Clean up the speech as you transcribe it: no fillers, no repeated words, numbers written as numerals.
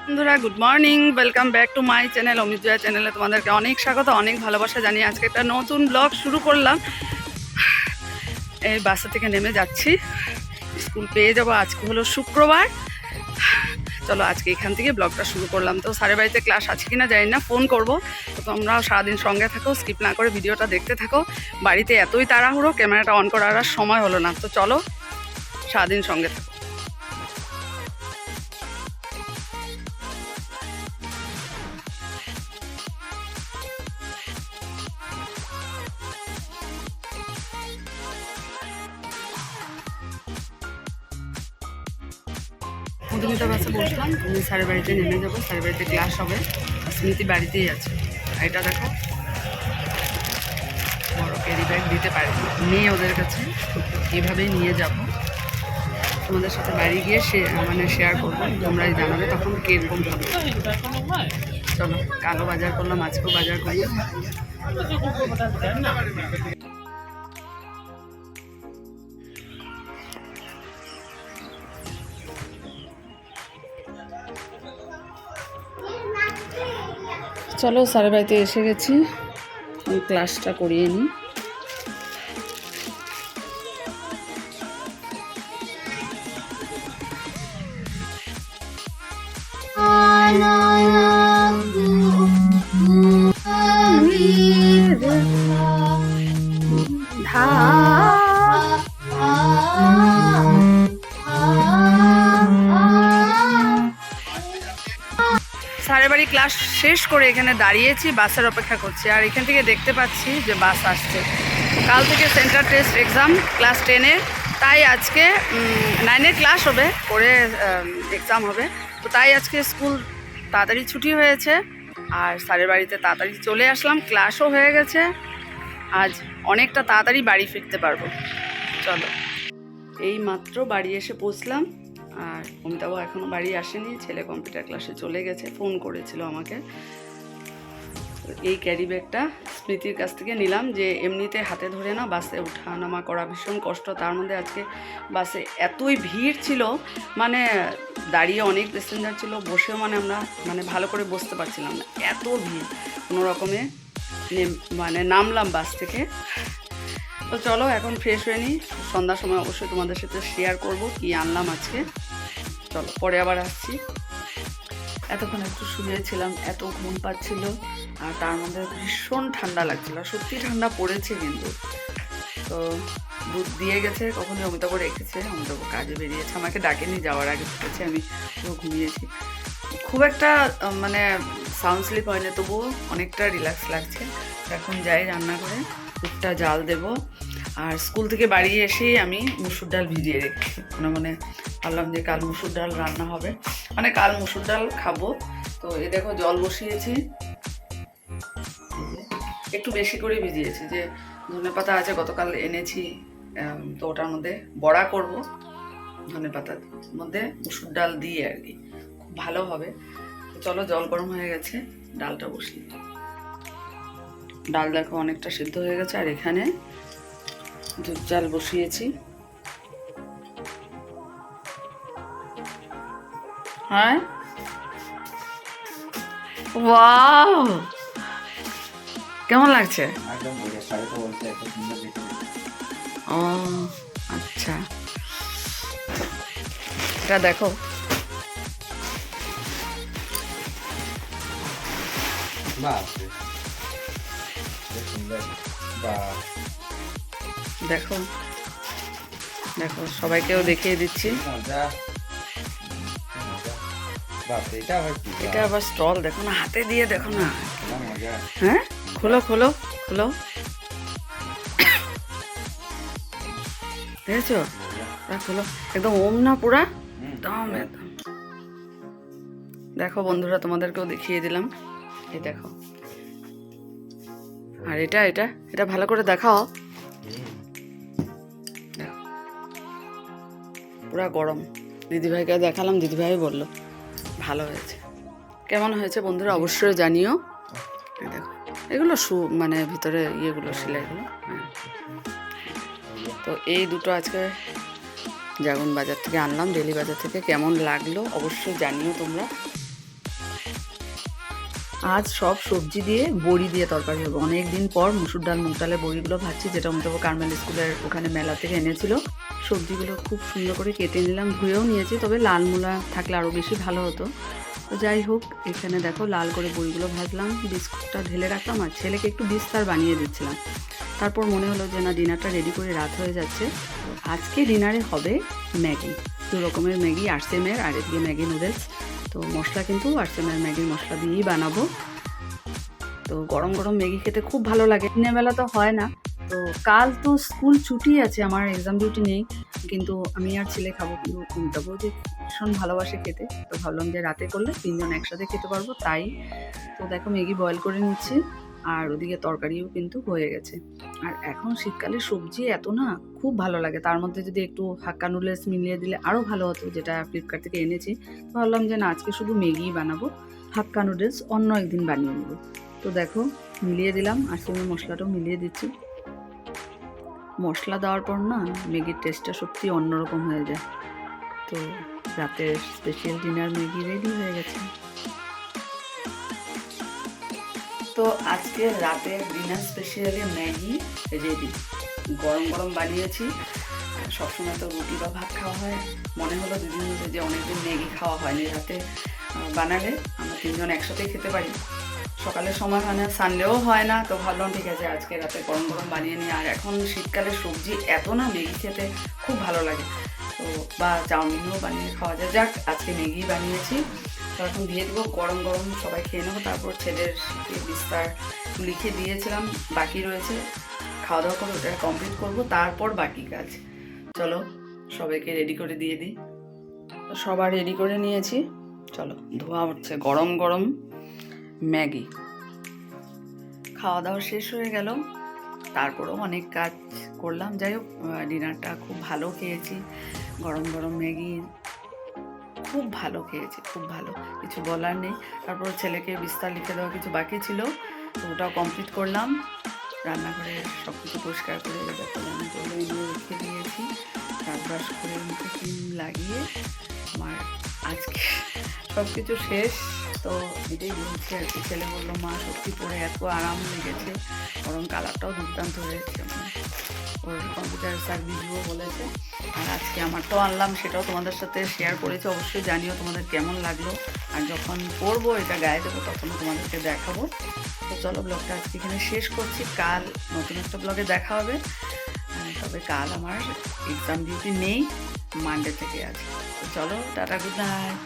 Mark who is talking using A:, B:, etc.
A: বন্ধুরা good morning, welcome back to my channel Amit Jaya চ্যানেলে তোমাদেরকে অনেক স্বাগত, অনেক ভালোবাসা জানিয়ে আজকে একটা নতুন ব্লগ শুরু করলাম। এই বাসা থেকে নেমে যাচ্ছি, স্কুল পেয়ে যাবো। আজকে হলো শুক্রবার। চলো আজকে এখান থেকে ব্লগটা শুরু করলাম। তো স্যারের বাড়িতে ক্লাস আছে কিনা জানি না, ফোন করব। তো তোমরাও সারাদিন সঙ্গে থাকো, স্কিপ না করে ভিডিওটা দেখতে থাকো। বাড়িতে এতই তাড়াহুড়ো, ক্যামেরাটা অন করার আর সময় হলো না। তো চলো সারাদিন সঙ্গে থাকো। মধুমিতা বাসে বসলাম, আমি স্যারের বাড়িতে নেমে যাবো। স্যারের বাড়িতে ক্লাস হবে, স্মৃতি বাড়িতেই আছে। এটা দেখো, বড় ক্যারি ব্যাগ দিতে পারি নেই ওদের কাছে, এইভাবেই নিয়ে যাব। তোমাদের সাথে বাড়ি গিয়ে শেয়ার করবো, তোমরাই জানাবে তখন কীরকম হবে। চলো, কালো বাজার করলাম, আজকেও বাজার করলাম। চলো স্যারের বাড়িতে এসে গেছি, ক্লাসটা করিয়ে নিই। স্যারের বাড়ি ক্লাস শেষ করে এখানে দাঁড়িয়েছি, বাসের অপেক্ষা করছি। আর এখান থেকে দেখতে পাচ্ছি যে বাস আসছে। কাল থেকে সেন্টার টেস্ট এক্সাম ক্লাস 10-এর, তাই আজকে 9-এর ক্লাস হবে, করে এক্সাম হবে। তো তাই আজকে স্কুল তাড়াতাড়ি ছুটি হয়েছে, আর স্যারের বাড়িতে তাড়াতাড়ি চলে আসলাম। ক্লাসও হয়ে গেছে, আজ অনেকটা তাড়াতাড়ি বাড়ি ফিরতে পারবো। চলো, এই মাত্র বাড়ি এসে পৌঁছলাম। আর অমিতাবু এখনও বাড়ি আসেনি, ছেলে কম্পিউটার ক্লাসে চলে গেছে, ফোন করেছিল আমাকে। এই ক্যারি ব্যাগটা স্মৃতির কাছ থেকে নিলাম, যে এমনিতে হাতে ধরে না বাসে ওঠা নামা করা ভীষণ কষ্ট। তার মধ্যে আজকে বাসে এতই ভিড় ছিল, মানে দাঁড়িয়ে অনেক প্যাসেঞ্জার ছিল, বসেও আমরা ভালো করে বসতে পারছিলাম না, এত ভিড়। কোনো রকমে নামলাম বাস থেকে। তো চলো এখন ফ্রেশ হয়ে নিই, সন্ধ্যার সময় অবশ্যই তোমাদের সাথে শেয়ার করব কি আনলাম আজকে। চলো পরে আবার আসছি। এতক্ষণ একটু শুয়েছিলাম, এত ঘুম পাচ্ছিল, আর তার মধ্যে ভীষণ ঠান্ডা লাগছিল। সত্যি ঠান্ডা পড়েছে কিন্তু। তো দুধ দিয়ে গেছে, কখন অমিতাবু রেখেছে, অমিতাবু কাজে বেরিয়েছে, আমাকে ডাকেনি, যাওয়ার আগে ঢুকেছে, আমি তো ঘুমিয়েছি। খুব একটা সাউন্ড স্লিপ হয়নি, তবুও অনেকটা রিল্যাক্স লাগছে। এখন যাই রান্না করে দুধটা জাল দেবো। আর স্কুল থেকে বাড়ি এসেই আমি মুসুর ডাল ভিজিয়ে রেখেছি, ভাবলাম যে কাল মুসুর ডাল রান্না হবে, কাল মুসুর ডাল খাবো। তো এই দেখো জল বসিয়েছি, একটু বেশি করে ভিজিয়েছি, যে ধনেপাতা আছে গতকাল এনেছি, তো ওটার মধ্যে বড়া করব, ধনেপাতার মধ্যে মুসুর ডাল দিয়ে আর কি, খুব ভালো হবে। তো চলো, জল গরম হয়ে গেছে, ডালটা বসিয়ে। ডাল দেখো অনেকটা সিদ্ধ হয়ে গেছে। আর এখানে দুধ জাল বসিয়েছি। হ্যাঁ, ওয়াও, কেমন লাগছে? ও আচ্ছা, এটা দেখো, দেখো দেখো, সবাইকেও দেখিয়ে দিচ্ছি। এটা আবার স্টল দেখো না, হাতে দিয়ে দেখো না। হ্যাঁ, খোলো খোলো খোলো, দেখেছো? খোলো, একদম ওম না পুরা, একদম একদম। দেখো বন্ধুরা, তোমাদেরকেও দেখিয়ে দিলাম, এই দেখো। আর এটা এটা এটা ভালো করে দেখাও, পুরা গরম। দিদিভাইকে দেখালাম, দিদিভাই বললো ভালো হয়েছে। কেমন হয়েছে বন্ধুরা অবশ্যই জানিও। দেখো এগুলো মানে ভিতরে ইয়েগুলো সেলাইগুলো। তো এই দুটো আজকে জাগুন বাজার থেকে আনলাম, ডেলি বাজার থেকে। কেমন লাগলো অবশ্যই জানিও তোমরা। আজ সব সবজি দিয়ে বড়ি দিয়ে তরকারি হবে। অনেক দিন পর মুসুর ডাল মুগ ডালের বড়িগুলো ভাজছি, যেটা অমিতাভ কার্মেল স্কুলের ওখানে মেলা থেকে এনেছিল। সবজিগুলো খুব সুন্দর করে কেটে নিলাম, ধুয়েও নিয়েছি, তবে লাল মূলা থাকলে আরও বেশি ভালো হতো। তো যাই হোক, এখানে দেখো লাল করে বড়িগুলো ভাজলাম, বিস্কুটটা ঢেলে রাখলাম, আর ছেলেকে একটু বিস্তার বানিয়ে দিচ্ছিলাম। তারপর মনে হলো যে না, ডিনারটা রেডি করে রাত হয়ে যাচ্ছে। আজকে ডিনারে হবে ম্যাগি, 2 রকমের ম্যাগি, আরসেমের আর এদিকে ম্যাগি নুডলস। তো মশলা কিন্তু আরসেমের ম্যাগির মশলা দিয়েই বানাবো। তো গরম গরম ম্যাগি খেতে খুব ভালো লাগে। দিনের বেলা তো হয় না। তো কাল তো স্কুল ছুটি আছে, আমার এক্সাম ডিউটি নেই, কিন্তু আমি আর ছেলে খাবো। কিন্তু অমিতাভ যে ভীষণ ভালোবাসে খেতে, তো ভাবলাম যে রাতে করলে 3 জন একসাথে খেতে পারবো, তাই। তো দেখো ম্যাগি বয়েল করে নিচ্ছি, আর ওদিকে তরকারিও কিন্তু হয়ে গেছে। আর এখন শীতকালে সবজি এত না খুব ভালো লাগে, তার মধ্যে যদি একটু হাক্কা নুডলস মিলিয়ে দিলে আরও ভালো হতো, যেটা ফ্লিপকার্ট থেকে এনেছি। তো ভাবলাম যে না, আজকে শুধু ম্যাগিই বানাবো, হাক্কা নুডলস অন্য একদিন বানিয়ে নেবো। তো দেখো মিলিয়ে দিলাম, আর সঙ্গে মশলাটাও মিলিয়ে দিচ্ছি। মশলা দেওয়ার পর না ম্যাগির টেস্টটা সত্যি অন্যরকম হয়ে যায়। তো রাতের স্পেশাল ডিনার ম্যাগি রেডি হয়ে গেছে। তো আজকে রাতের ডিনার স্পেশালি ম্যাগি রেডি, গরম গরম বানিয়েছি। সবসময় তো রুটি বা ভাত খাওয়া হয়, মনে হলো দুদিন ধরে যে অনেকদিন ম্যাগি খাওয়া হয়নি, রাতে বানালে আমরা 3 জন একসাথেই খেতে পারি। সকালের সময় হয় না, সানডেও হয় না, তো ভাবলাম ঠিক আছে আজকে রাতে গরম গরম বানিয়ে নিই। আর এখন শীতকালে সবজি এত না ম্যাগি খেতে খুব ভালো লাগে, তো বা চাউমিনও বানিয়ে খাওয়া যায়। যাক, আজকে ম্যাগি বানিয়েছি। তো এখন দিয়ে দেবো গরম গরম, সবাই খেয়ে নেবো। তারপর ছেলের বিস্তার লিখে দিয়েছিলাম, বাকি রয়েছে, খাওয়া দাওয়া করে ওটা কমপ্লিট করবো, তারপর বাকি কাজ। চলো সবাইকে রেডি করে দিয়ে দিই। সবার রেডি করে নিয়েছি, চলো ধোয়া হচ্ছে গরম গরম ম্যাগি। খাওয়া দাওয়া শেষ হয়ে গেল, তারপরেও অনেক কাজ করলাম। যাই হোক, ডিনারটা খুব ভালো খেয়েছি, গরম গরম ম্যাগি খুব ভালো খেয়েছি, খুব ভালো, কিছু বলার নেই। তারপর ছেলেকে বিস্তার লিখে দেওয়া কিছু বাকি ছিল, তো ওটাও কমপ্লিট করলাম। রান্নাঘরে সব কিছু পরিষ্কার করে দেখো রান্না করে রেখে দিয়েছি। দাঁত ব্রাশ করে মুখে ক্রিম লাগিয়ে আমার আজকে সব কিছু শেষ। তো এটাই বলছি আর কি। ছেলে বললো মা সত্যি পরে এত আরাম লেগেছে, বরং কালারটাও দুর্দান্ত হয়েছে, ওর কম্পিউটার সার্ভিসও বলেছে। আর আজকে আমারটাও আনলাম, সেটাও তোমাদের সাথে শেয়ার করেছি, অবশ্যই জানিও তোমাদের কেমন লাগলো। আর যখন পরবো এটা গায়ে দেবো তখনও তোমাদেরকে দেখাবো। তো চলো ব্লগটা আজকে এখানে শেষ করছি, কাল নতুন একটা ব্লগে দেখা হবে। তবে কাল আমার এক্সাম ডিউটি নেই, মানডে থেকে আছে। তো চলো টাটা, গুড নাইট।